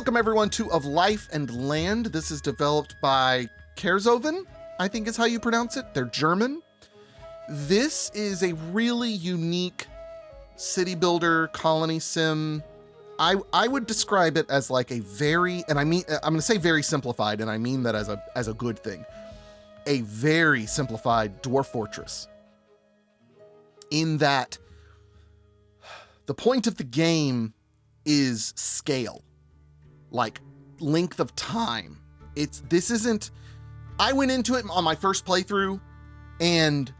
Welcome everyone to Of Life and Land. This is developed by Kerzoven, I think is how you pronounce it. They're German. This is a really unique city builder colony sim. I would describe it as like a very, and I'm going to say very simplified, and I mean that as a good thing. A very simplified dwarf fortress. In that the point of the game is scale, like length of time. I went into it on my first playthrough, and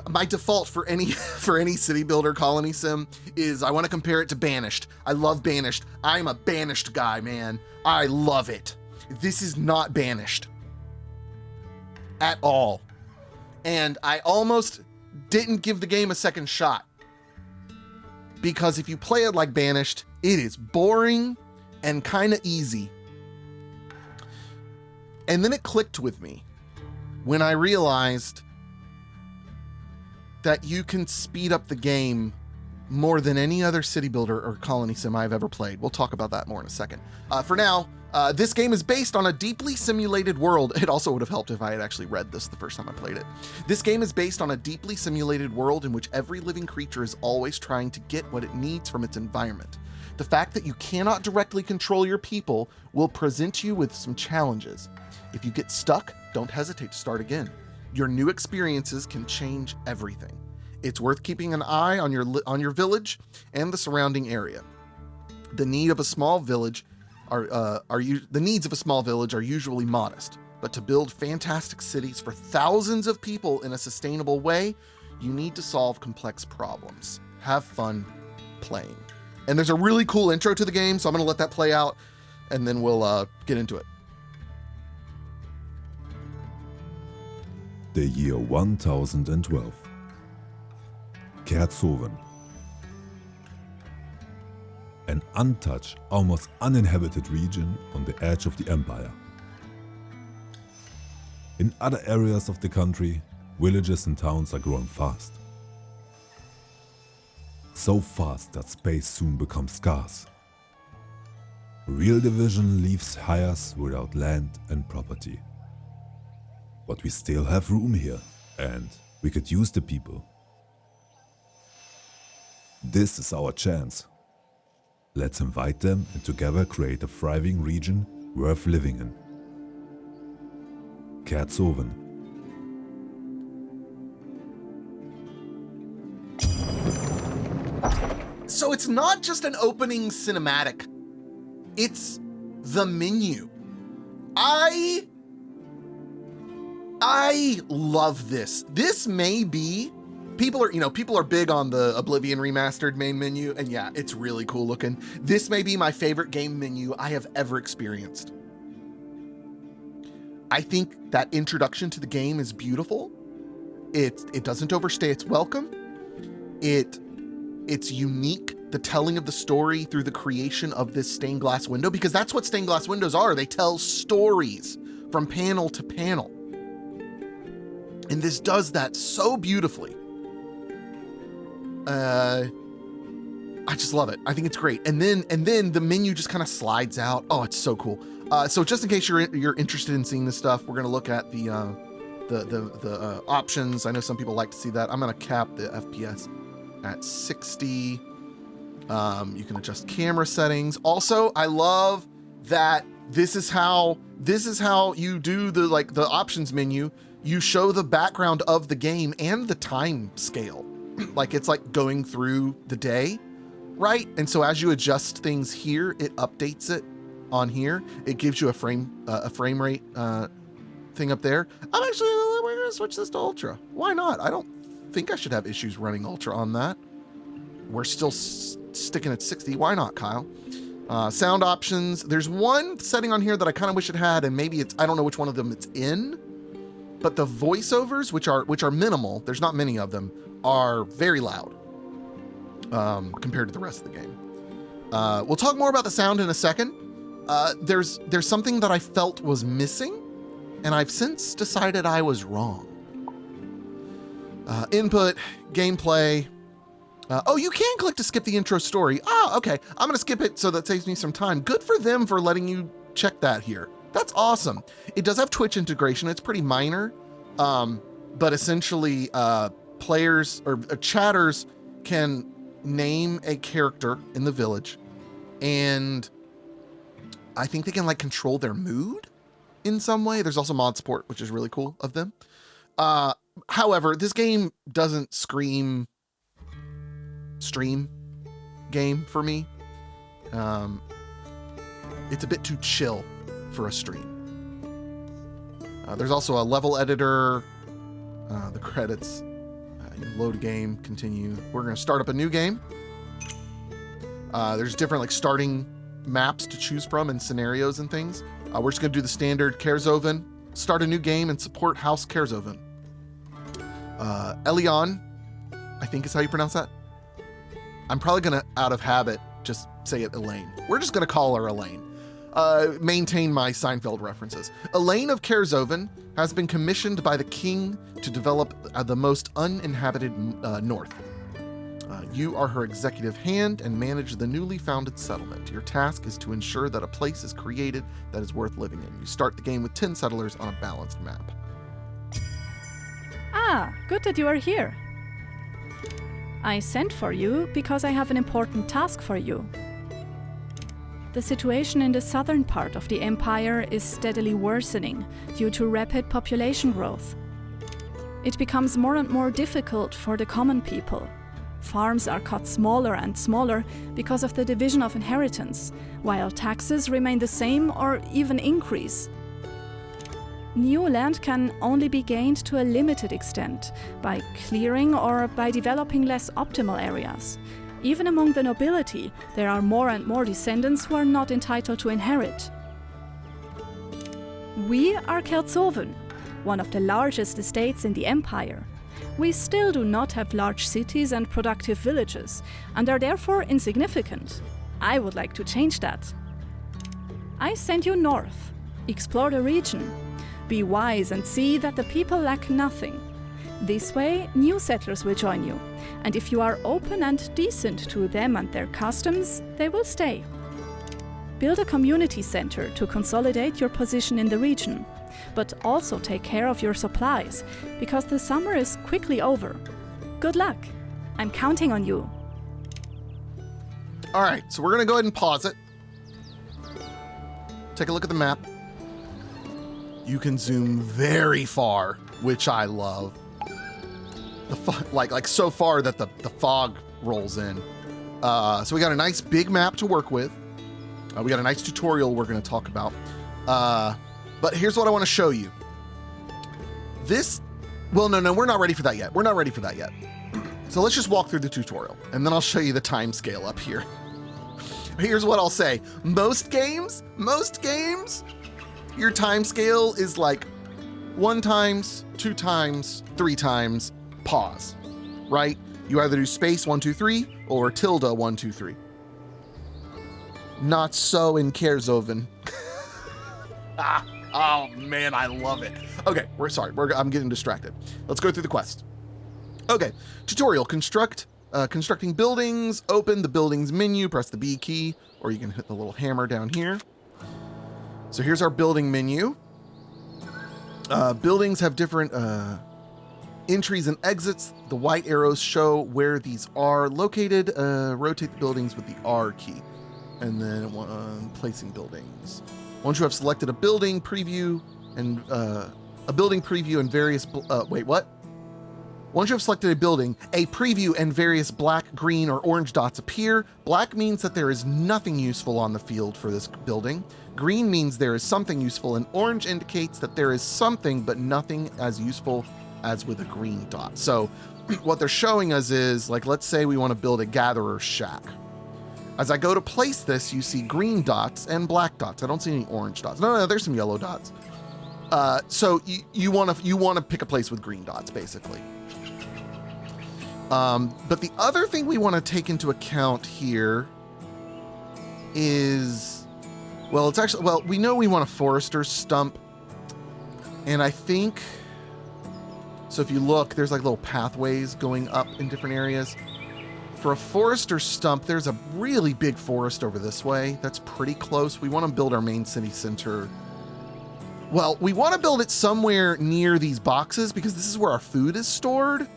my default for any city builder colony sim is I want to compare it to Banished. I love Banished. I'm a Banished guy, man. I love it. This is not Banished at all. And I almost didn't give the game a second shot, because if you play it like Banished, it is boring and kind of easy. And then it clicked with me when I realized that you can speed up the game more than any other city builder or colony sim I've ever played. We'll talk about that more in a second. For now, this game is based on a deeply simulated world. It also would have helped if I had actually read this the first time I played it. This game is based on a deeply simulated world in which every living creature is always trying to get what it needs from its environment. The fact that you cannot directly control your people will present you with some challenges. If you get stuck, don't hesitate to start again. Your new experiences can change everything. It's worth keeping an eye on your village and the surrounding area. The needs of a small village are usually modest, but to build fantastic cities for thousands of people in a sustainable way, you need to solve complex problems. Have fun playing. And there's a really cool intro to the game, so I'm going to let that play out, and then we'll get into it. The year 1012. Kerzoven. An untouched, almost uninhabited region on the edge of the empire. In other areas of the country, villages and towns are growing fast. So fast that space soon becomes scarce. Real division leaves hires without land and property. But we still have room here, and we could use the people. This is our chance. Let's invite them and together create a thriving region worth living in. Kerzoven. So it's not just an opening cinematic. It's the menu. I love this. This may be, people are big on the Oblivion remastered main menu, and yeah, it's really cool looking. This may be my favorite game menu I have ever experienced. I think that introduction to the game is beautiful. It doesn't overstay its welcome. It's unique, the telling of the story through the creation of this stained glass window, because that's what stained glass windows are. They tell stories from panel to panel. And this does that so beautifully. I just love it. I think it's great. And then the menu just kind of slides out. Oh, it's so cool. So just in case you're interested in seeing this stuff, we're going to look at the options. I know some people like to see that. I'm going to cap the FPS at 60. You can adjust camera settings. Also, I love that this is how you do the options menu. You show the background of the game and the time scale. Like it's like going through the day, right? And so as you adjust things here, it updates it on here. It gives you a frame rate thing up there. We're gonna switch this to Ultra. Why not? I don't think I should have issues running Ultra on that. We're still sticking at 60. Why not, Kyle? Sound options. There's one setting on here that I kind of wish it had, and maybe I don't know which one of them it's in. But the voiceovers, which are minimal, there's not many of them, are very loud compared to the rest of the game. We'll talk more about the sound in a second. There's something that I felt was missing, and I've since decided I was wrong. Input, gameplay, Oh, you can click to skip the intro story. Oh, okay. I'm going to skip it so that saves me some time. Good for them for letting you check that here. That's awesome. It does have Twitch integration. It's pretty minor, but essentially players or chatters can name a character in the village, and I think they can like control their mood in some way. There's also mod support, which is really cool of them. However, this game doesn't scream stream game for me. It's a bit too chill for a stream. There's also a level editor, the credits, load a game, continue. We're going to start up a new game. There's different like starting maps to choose from and scenarios and things. We're just going to do the standard Kerzoven, start a new game and support House Kerzoven. Elion, I think is how you pronounce that. I'm probably going to, out of habit, just say it Elaine. We're just going to call her Elaine. Maintain my Seinfeld references. Elaine of Kerzoven has been commissioned by the king to develop the most uninhabited north. You are her executive hand and manage the newly founded settlement. Your task is to ensure that a place is created that is worth living in. You start the game with 10 settlers on a balanced map. Ah, good that you are here. I sent for you because I have an important task for you. The situation in the southern part of the empire is steadily worsening due to rapid population growth. It becomes more and more difficult for the common people. Farms are cut smaller and smaller because of the division of inheritance, while taxes remain the same or even increase. New land can only be gained to a limited extent by clearing or by developing less optimal areas. Even among the nobility, there are more and more descendants who are not entitled to inherit. We are Kerzoven, one of the largest estates in the empire. We still do not have large cities and productive villages, and are therefore insignificant. I would like to change that. I send you north. Explore the region. Be wise and see that the people lack nothing. This way, new settlers will join you, and if you are open and decent to them and their customs, they will stay. Build a community center to consolidate your position in the region, but also take care of your supplies, because the summer is quickly over. Good luck. I'm counting on you. All right, so we're going to go ahead and pause it. Take a look at the map. You can zoom very far, which I love. Like so far that the fog rolls in. So we got a nice big map to work with. We got a nice tutorial we're going to talk about. But here's what I want to show you. Well, no, we're not ready for that yet. We're not ready for that yet. So let's just walk through the tutorial, and then I'll show you the time scale up here. Here's what I'll say. Most games, your time scale is like 1 times, 2 times, 3 times, pause, right? You either do space 1, 2, 3 or tilde 1, 2, 3. Not so in Kerzoven. Oh man, I love it. Okay, I'm getting distracted. Let's go through the quest. Okay, tutorial, constructing buildings, open the buildings menu, press the B key, or you can hit the little hammer down here. So here's our building menu. Buildings have different entries and exits. The white arrows show where these are located. Rotate the buildings with the R key. And then placing buildings. Once you have selected a building preview and various, Once you have selected a building, a preview and various black, green, or orange dots appear. Black means that there is nothing useful on the field for this building. Green means there is something useful, and orange indicates that there is something but nothing as useful as with a green dot. So what they're showing us is, like, let's say we want to build a gatherer's shack. As I go to place this, you see green dots and black dots. I don't see any orange dots. No, there's some yellow dots. So you want to pick a place with green dots, basically. But the other thing we want to take into account here is, we know we want a forester's stump. And I think, so if you look, there's like little pathways going up in different areas. For a forester stump, there's a really big forest over this way. That's pretty close. We want to build our main city center. Well, we want to build it somewhere near these boxes because this is where our food is stored.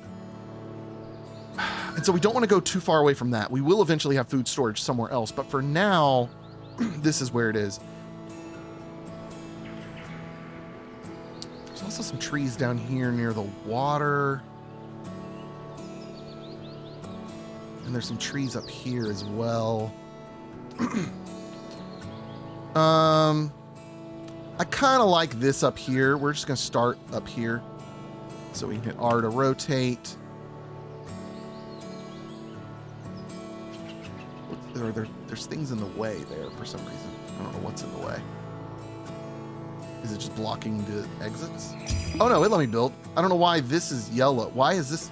And so we don't want to go too far away from that. We will eventually have food storage somewhere else, but for now, this is where it is. There's also some trees down here near the water. And there's some trees up here as well. I kind of like this up here. We're just going to start up here. So we can hit R to rotate. There's things in the way there for some reason. I don't know what's in the way. Is it just blocking the exits? Oh no, it let me build. I don't know why this is yellow. Why is this?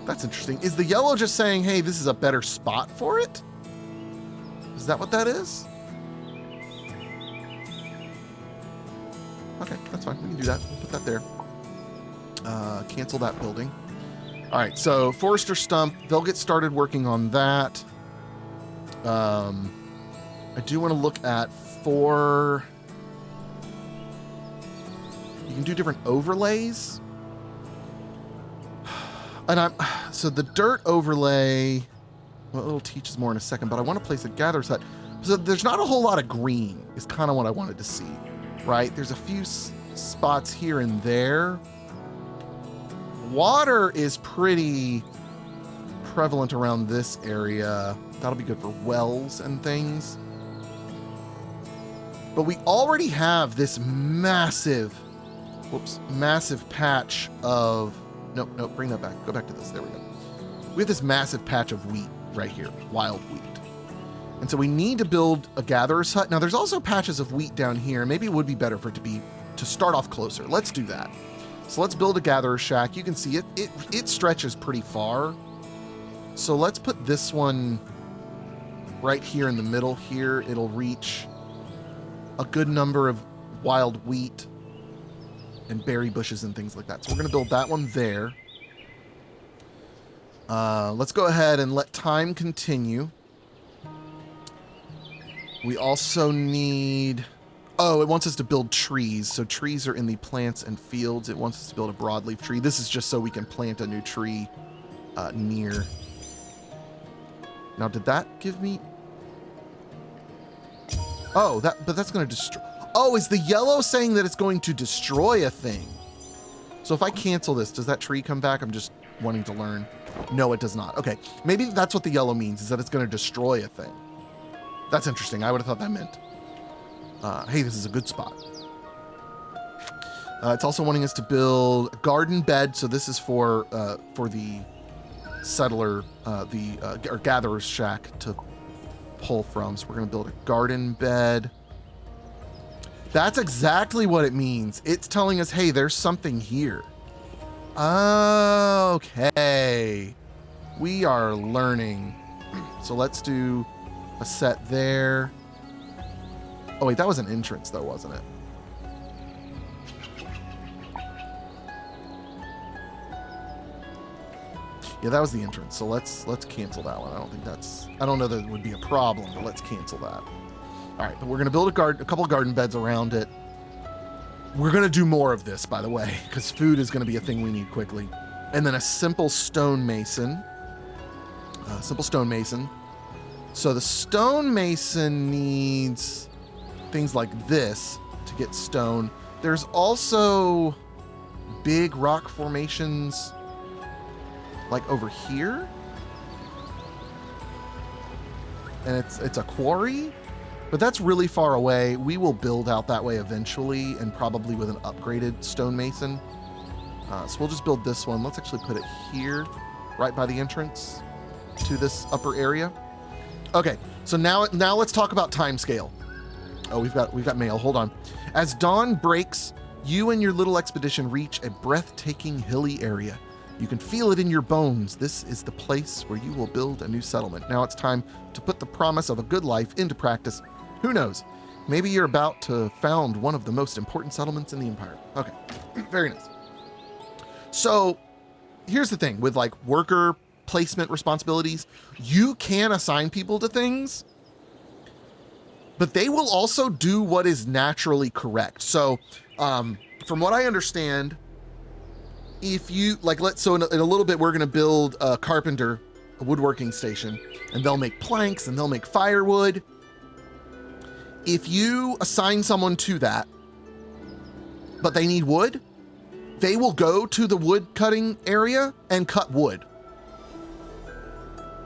That's interesting. Is the yellow just saying, hey, this is a better spot for it? Is that what that is? Okay, that's fine. We can do that. We'll put that there. Cancel that building. All right, so Forester Stump, they'll get started working on that. I do want to look at you can do different overlays. And so the dirt overlay, well, it'll teach us more in a second, but I want to place a gatherer's hut. So there's not a whole lot of green is kind of what I wanted to see, right? There's a few spots here and there. Water is pretty prevalent around this area. That'll be good for wells and things. But we already have this massive patch of, nope, bring that back. Go back to this. There we go. We have this massive patch of wheat right here, wild wheat. And so we need to build a gatherer's hut. Now there's also patches of wheat down here. Maybe it would be better for it to start off closer. Let's do that. So let's build a gatherer's shack. You can see it stretches pretty far. So let's put this one right here in the middle here. It'll reach a good number of wild wheat and berry bushes and things like that. So we're going to build that one there. Let's go ahead and let time continue. We also need... Oh, it wants us to build trees. So trees are in the plants and fields. It wants us to build a broadleaf tree. This is just so we can plant a new tree near. Now, did that give me... Oh, but that's going to destroy... Oh, is the yellow saying that it's going to destroy a thing? So if I cancel this, does that tree come back? I'm just wanting to learn. No, it does not. Okay, maybe that's what the yellow means, is that it's going to destroy a thing. That's interesting. I would have thought that meant... hey, this is a good spot. It's also wanting us to build a garden bed. So this is for the settler, or gatherer's shack to pull from. So we're going to build a garden bed. That's exactly what it means. It's telling us, hey, there's something here. Okay. We are learning. So let's do a set there. Oh wait, that was an entrance though, wasn't it? Yeah, that was the entrance. So let's cancel that one. I don't know that it would be a problem, but let's cancel that. All right, but we're gonna build a couple of garden beds around it. We're gonna do more of this, by the way, because food is gonna be a thing we need quickly. And then a simple stonemason. So the stonemason needs things like this to get stone. There's also big rock formations like over here. And it's a quarry, but that's really far away. We will build out that way eventually, and probably with an upgraded stonemason. So we'll just build this one. Let's actually put it here, right by the entrance to this upper area. Okay, so now let's talk about timescale. Oh, we've got mail. Hold on. As dawn breaks, you and your little expedition reach a breathtaking hilly area. You can feel it in your bones. This is the place where you will build a new settlement. Now it's time to put the promise of a good life into practice. Who knows? Maybe you're about to found one of the most important settlements in the Empire. Okay, very nice. So here's the thing with like worker placement responsibilities, you can assign people to things, but they will also do what is naturally correct. So from what I understand, if you like, so in a little bit, we're going to build a carpenter, a woodworking station, and they'll make planks and they'll make firewood. If you assign someone to that, but they need wood, they will go to the wood cutting area and cut wood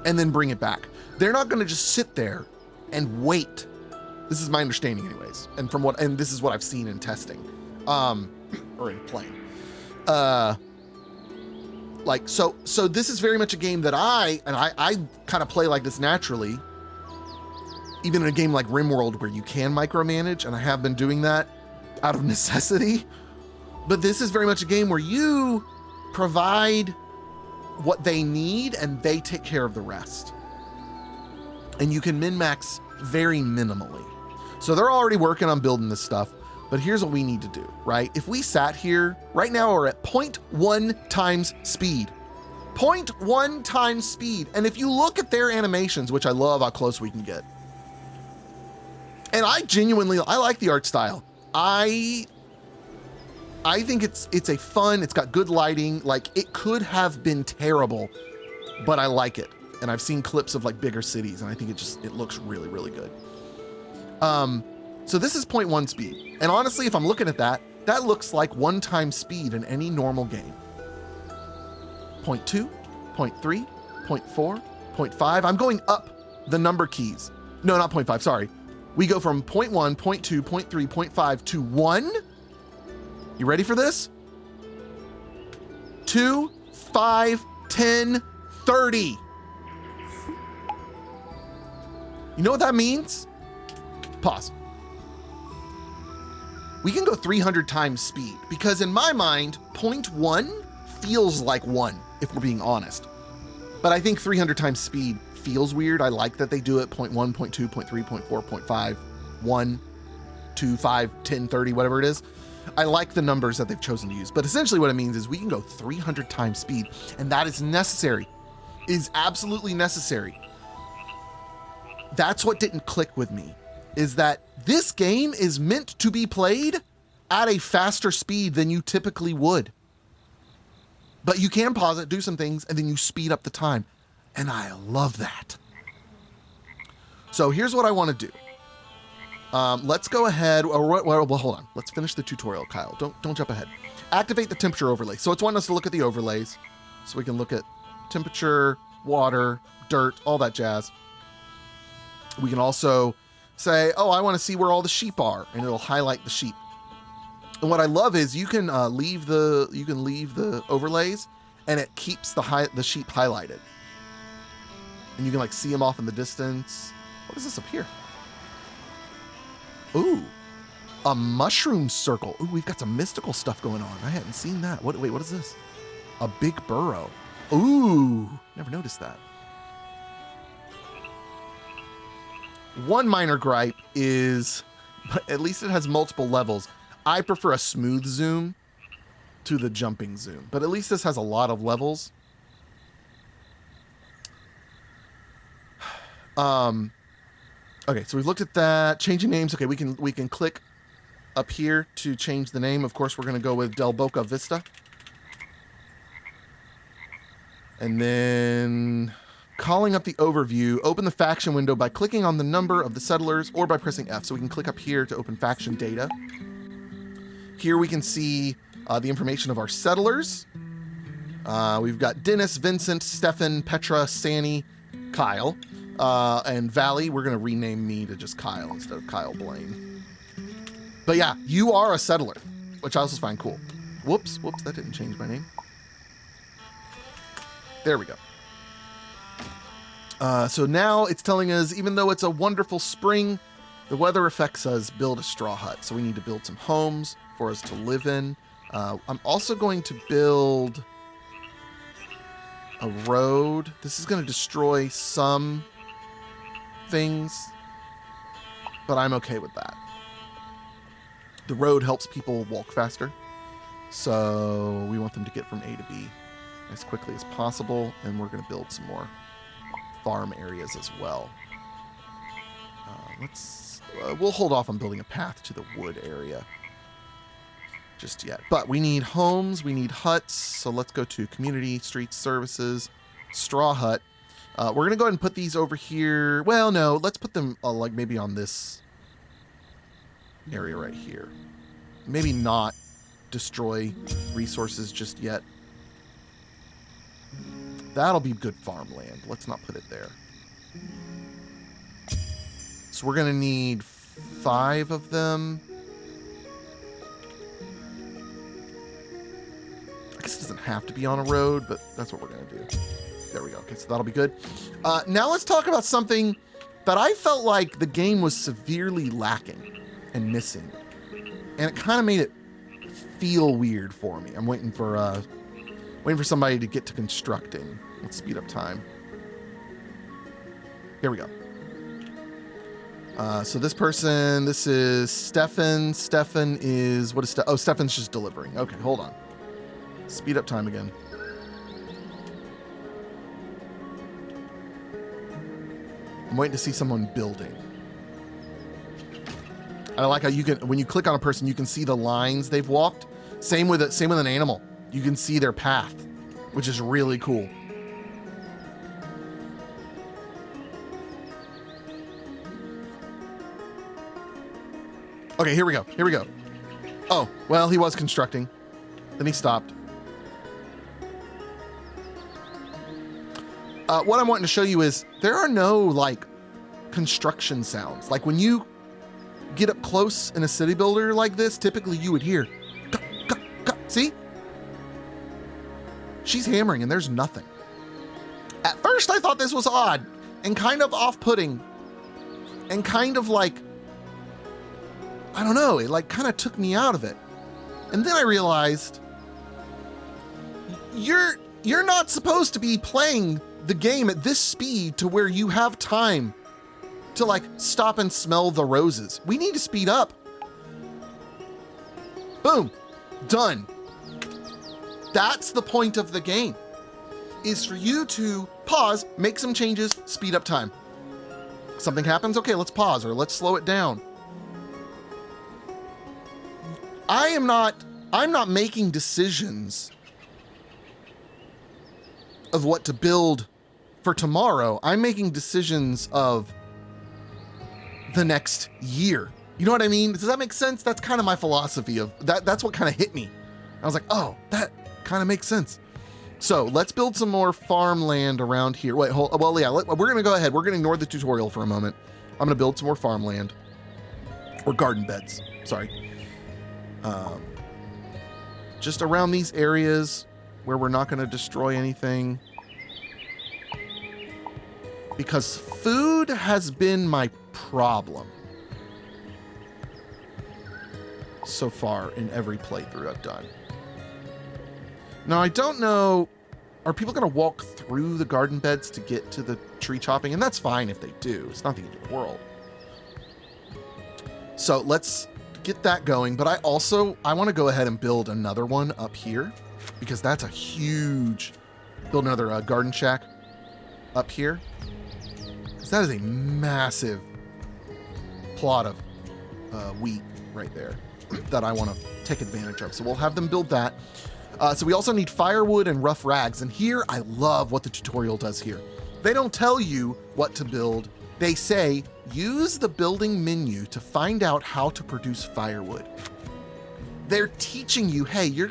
and then bring it back. They're not going to just sit there and wait. This is my understanding anyways. And this is what I've seen in testing, or in playing. So this is very much a game that I kind of play like this naturally, even in a game like RimWorld where you can micromanage, and I have been doing that out of necessity. But this is very much a game where you provide what they need and they take care of the rest. And you can min-max very minimally. So they're already working on building this stuff, but here's what we need to do, right? If we sat here, right now we're at 0.1 times speed. 0.1 times speed. And if you look at their animations, which I love how close we can get, and I like the art style. I think it's a fun, it's got good lighting. Like, it could have been terrible, but I like it. And I've seen clips of like bigger cities, and I think it looks really, really good. So this is 0.1 speed. And honestly, if I'm looking at that looks like 1 time speed in any normal game. 0.2, 0.3, 0.4, 0.5. I'm going up the number keys. No, not 0.5, sorry. We go from 0.1, 0.2, 0.3, 0.5 to 1. You ready for this? 2, 5, 10, 30. You know what that means? Pause. We can go 300 times speed, because in my mind, 0.1 feels like 1, if we're being honest. But I think 300 times speed feels weird. I like that they do it 0.1, 0.2, 0.3, 0.4, 0.5, 1, 2, 5, 10, 30, whatever it is. I like the numbers that they've chosen to use. But essentially what it means is we can go 300 times speed, and that is necessary. It is absolutely necessary. That's what didn't click with me, is that this game is meant to be played at a faster speed than you typically would. But you can pause it, do some things, and then you speed up the time. And I love that. So here's what I want to do. Let's go ahead. Well, hold on. Let's finish the tutorial, Kyle. Don't jump ahead. Activate the temperature overlay. So it's wanting us to look at the overlays, so we can look at temperature, water, dirt, all that jazz. We can also say, oh, I want to see where all the sheep are, and it'll highlight the sheep. And what I love is you can leave the overlays, and it keeps the sheep highlighted. And you can like see them off in the distance. What is this up here? Ooh, a mushroom circle. Ooh, we've got some mystical stuff going on. I hadn't seen that. Wait, what is this? A big burrow. Ooh, never noticed that. One minor gripe is, at least it has multiple levels. I prefer a smooth zoom to the jumping zoom, but at least this has a lot of levels. Okay, so we've looked at that. Changing names. Okay, we can click up here to change the name. Of course, we're going to go with Del Boca Vista. And then calling up the overview, open the faction window by clicking on the number of the settlers or by pressing F. So we can click up here to open faction data. Here we can see the information of our settlers. We've got Dennis, Vincent, Stefan, Petra, Sanny, Kyle. And Valley, we're going to rename me to just Kyle instead of Kyle Blaine. But yeah, you are a settler, which I also find cool. Whoops, that didn't change my name. There we go. So now it's telling us, even though it's a wonderful spring, the weather affects us build a straw hut. So we need to build some homes for us to live in. I'm also going to build a road. This is going to destroy some things, but I'm okay with that. The road helps people walk faster. So we want them to get from A to B as quickly as possible. And we're going to build some more farm areas as well. We'll hold off on building a path to the wood area just yet. But we need homes, we need huts. So let's go to community, street services, straw hut. We're going to go ahead and put these over here. Well, no, let's put them like maybe on this area right here. Maybe not destroy resources just yet. That'll be good farmland. Let's not put it there. So we're going to need 5 of them. I guess it doesn't have to be on a road, but that's what we're going to do. There we go. Okay, so that'll be good. Now let's talk about something that I felt like the game was severely lacking and missing. And it kind of made it feel weird for me. I'm waiting for somebody to get to constructing. Let's speed up time. Here we go. So this person, this is Stefan. Stefan is, what is Stefan? Oh, Stefan's just delivering. Okay, hold on. Speed up time again. I'm waiting to see someone building. I like how you can, when you click on a person, you can see the lines they've walked. Same with an animal. You can see their path, which is really cool. Okay, here we go. Here we go. Oh, well, he was constructing. Then he stopped. What I'm wanting to show you is there are no, like, construction sounds. Like, when you get up close in a city builder like this, typically you would hear, see? She's hammering and there's nothing. At first, I thought this was odd and kind of off-putting and kind of like, I don't know, it like kind of took me out of it. And then I realized you're not supposed to be playing the game at this speed to where you have time to like stop and smell the roses. We need to speed up. Boom, done. That's the point of the game, is for you to pause, make some changes, speed up time. Something happens, okay, let's pause or let's slow it down. I'm not making decisions of what to build for tomorrow. I'm making decisions of the next year. You know what I mean? Does that make sense? That's kind of my philosophy of that. That's what kind of hit me. I was like, oh, that kind of makes sense. So let's build some more farmland around here. Wait, well, yeah, we're going to go ahead. We're going to ignore the tutorial for a moment. I'm going to build some more farmland or garden beds. Sorry. Just around these areas where we're not going to destroy anything. Because food has been my problem so far in every playthrough I've done. Now, I don't know, are people going to walk through the garden beds to get to the tree chopping? And that's fine if they do. It's not the end of the world. So let's get that going. But I want to go ahead and build another one up here because that's a huge, build another garden shack up here. Because that is a massive plot of wheat right there that I want to take advantage of. So we'll have them build that. So we also need firewood and rough rags. And here, I love what the tutorial does here. They don't tell you what to build. They say, use the building menu to find out how to produce firewood. They're teaching you, hey, we're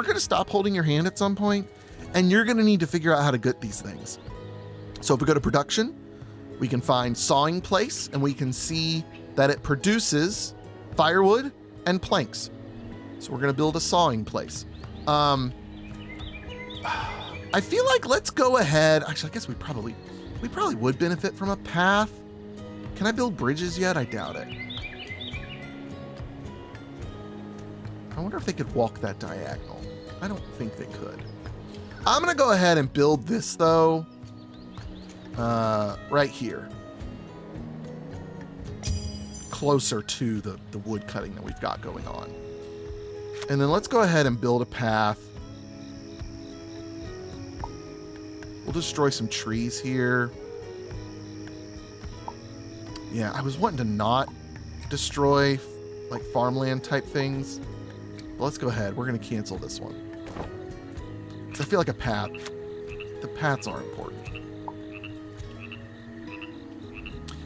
gonna stop holding your hand at some point, and you're gonna need to figure out how to get these things. So if we go to production, we can find sawing place, and we can see that it produces firewood and planks. So we're gonna build a sawing place. I feel like let's go ahead. Actually, I guess we probably would benefit from a path. Can I build bridges yet? I doubt it. I wonder if they could walk that diagonal. I don't think they could. I'm gonna go ahead and build this though. Right here. closer to the wood cutting that we've got going on. And then let's go ahead and build a path. We'll destroy some trees here. Yeah, I was wanting to not destroy like farmland type things. But let's go ahead. We're going to cancel this one. Because I feel like a path. The paths are important.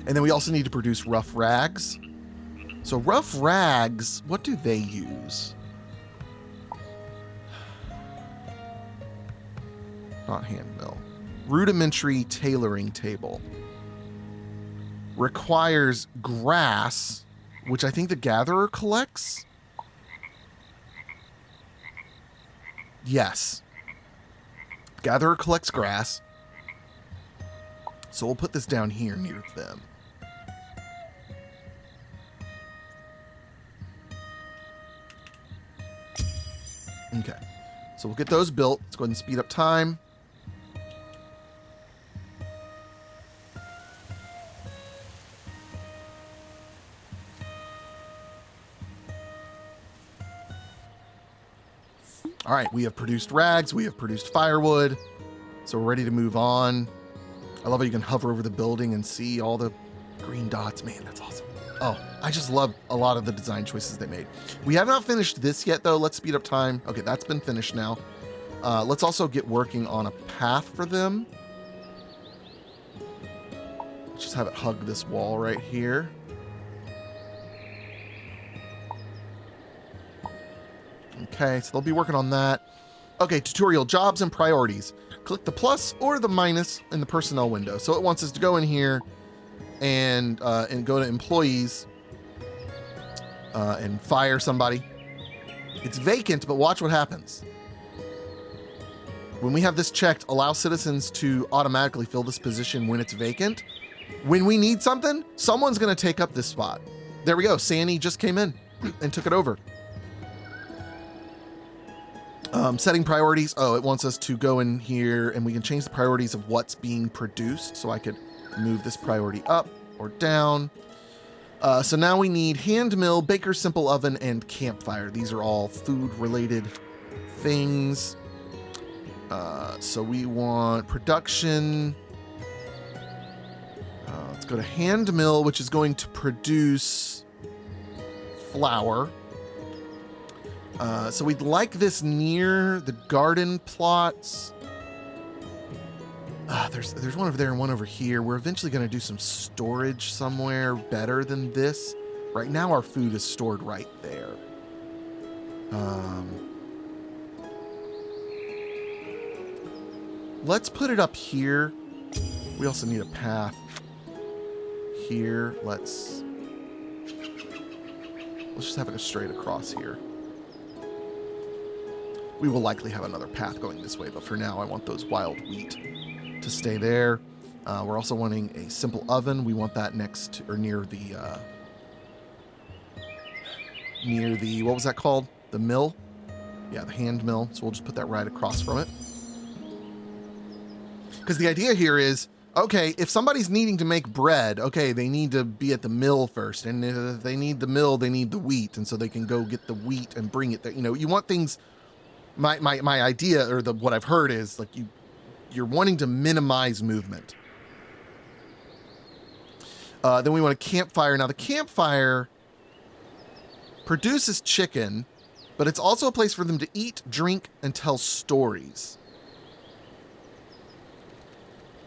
And then we also need to produce rough rags. So rough rags, what do they use? Not hand mill. Rudimentary tailoring table. Requires grass, which I think the gatherer collects. Yes. Gatherer collects grass. So we'll put this down here near them. Okay. So we'll get those built. Let's go ahead and speed up time. All right, we have produced rags, we have produced firewood, so we're ready to move on. I love how you can hover over the building and see all the green dots. Man, that's awesome. Oh, I just love a lot of the design choices they made. We have not finished this yet, though. Let's speed up time. Okay, that's been finished now. Let's also get working on a path for them. Let's just have it hug this wall right here. Okay, so they'll be working on that. Okay, tutorial, jobs and priorities. Click the plus or the minus in the personnel window. So it wants us to go in here and go to employees and fire somebody. It's vacant, but watch what happens. When we have this checked, allow citizens to automatically fill this position when it's vacant. When we need something, someone's going to take up this spot. There we go. Sandy just came in and took it over. Setting priorities. Oh, it wants us to go in here and we can change the priorities of what's being produced. So I could move this priority up or down. So now we need hand mill, baker simple oven, and campfire. These are all food related things. So we want production. Let's go to hand mill, which is going to produce flour. So we'd like this near the garden plots. There's one over there and one over here. We're eventually going to do some storage somewhere better than this. Right now our food is stored right there. Let's put it up here. We also need a path here. Let's just have it go straight across here. We will likely have another path going this way, but for now I want those wild wheat to stay there. We're also wanting a simple oven. We want that next to, or near the, what was that called? The mill? Yeah, the hand mill. So we'll just put that right across from it. Because the idea here is, okay, if somebody's needing to make bread, okay, they need to be at the mill first. And if they need the mill, they need the wheat. And so they can go get the wheat and bring it there. You know, you want things... My idea, or what I've heard is, like, you're wanting to minimize movement. Then we want a campfire. Now, the campfire produces chicken, but it's also a place for them to eat, drink, and tell stories.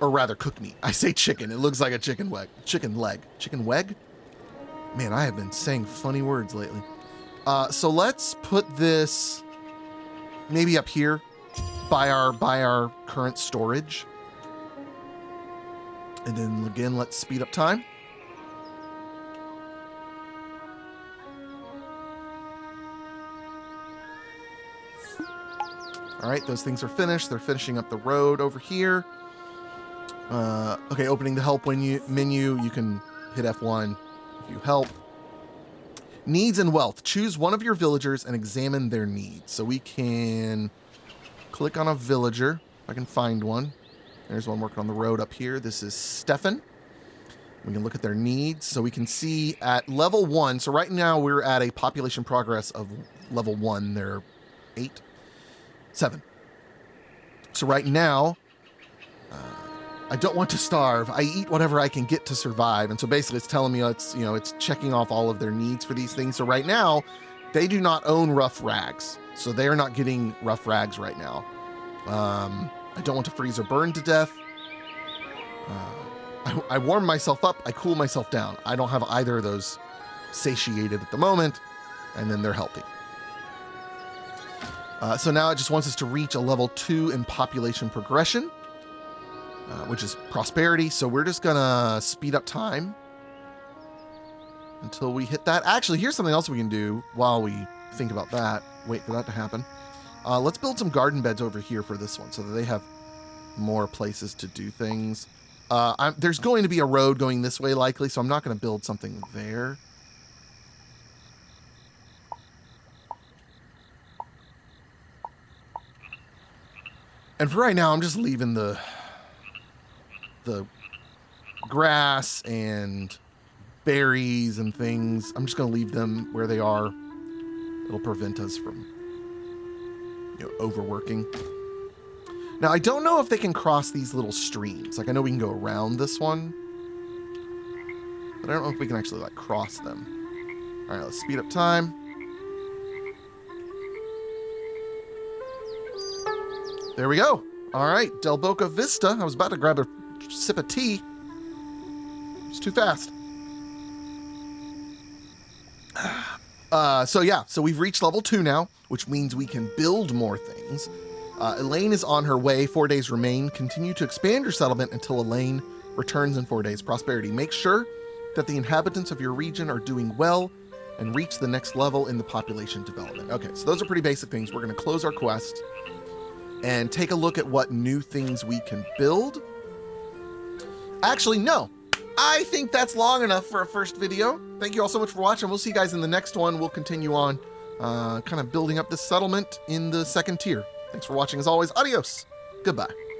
Or rather, cook meat. I say chicken. It looks like a chicken leg. Chicken leg. Chicken weg? Man, I have been saying funny words lately. So let's put this... maybe up here by our current storage. And then again, let's speed up time. All right, those things are finished. They're finishing up the road over here. Okay, opening the help menu. You can hit F1 if you help. Needs and wealth. Choose one of your villagers and examine their needs. So we can click on a villager. If I can find one. There's one working on the road up here. This is Stefan. We can look at their needs. So we can see at level 1. So right now we're at a population progress of level 1. They're 8, 7. So right now, I don't want to starve. I eat whatever I can get to survive. And so basically it's telling me it's checking off all of their needs for these things. So right now, they do not own rough rags. So they are not getting rough rags right now. I don't want to freeze or burn to death. I warm myself up. I cool myself down. I don't have either of those satiated at the moment. And then they're healthy. So now it just wants us to reach a level 2 in population progression, which is prosperity. So we're just going to speed up time until we hit that. Actually, here's something else we can do while we think about that. Wait for that to happen. Let's build some garden beds over here for this one so that they have more places to do things. There's going to be a road going this way likely, so I'm not going to build something there. And for right now, I'm just leaving the grass and berries and things. I'm just going to leave them where they are. It'll prevent us from, overworking. Now, I don't know if they can cross these little streams. Like, I know we can go around this one, but I don't know if we can actually, cross them. All right, let's speed up time. There we go. All right, Del Boca Vista. I was about to grab a sip of tea. It's too fast. So we've reached level 2 now, which means we can build more things. Elaine is on her way. 4 days remain. Continue to expand your settlement until Elaine returns in 4 days. Prosperity. Make sure that the inhabitants of your region are doing well and reach the next level in the population development. Okay, so those are pretty basic things. We're going to close our quest and take a look at what new things we can build. Actually, no. I think that's long enough for a first video. Thank you all so much for watching. We'll see you guys in the next one. We'll continue on kind of building up this settlement in the second tier. Thanks for watching as always. Adios. Goodbye.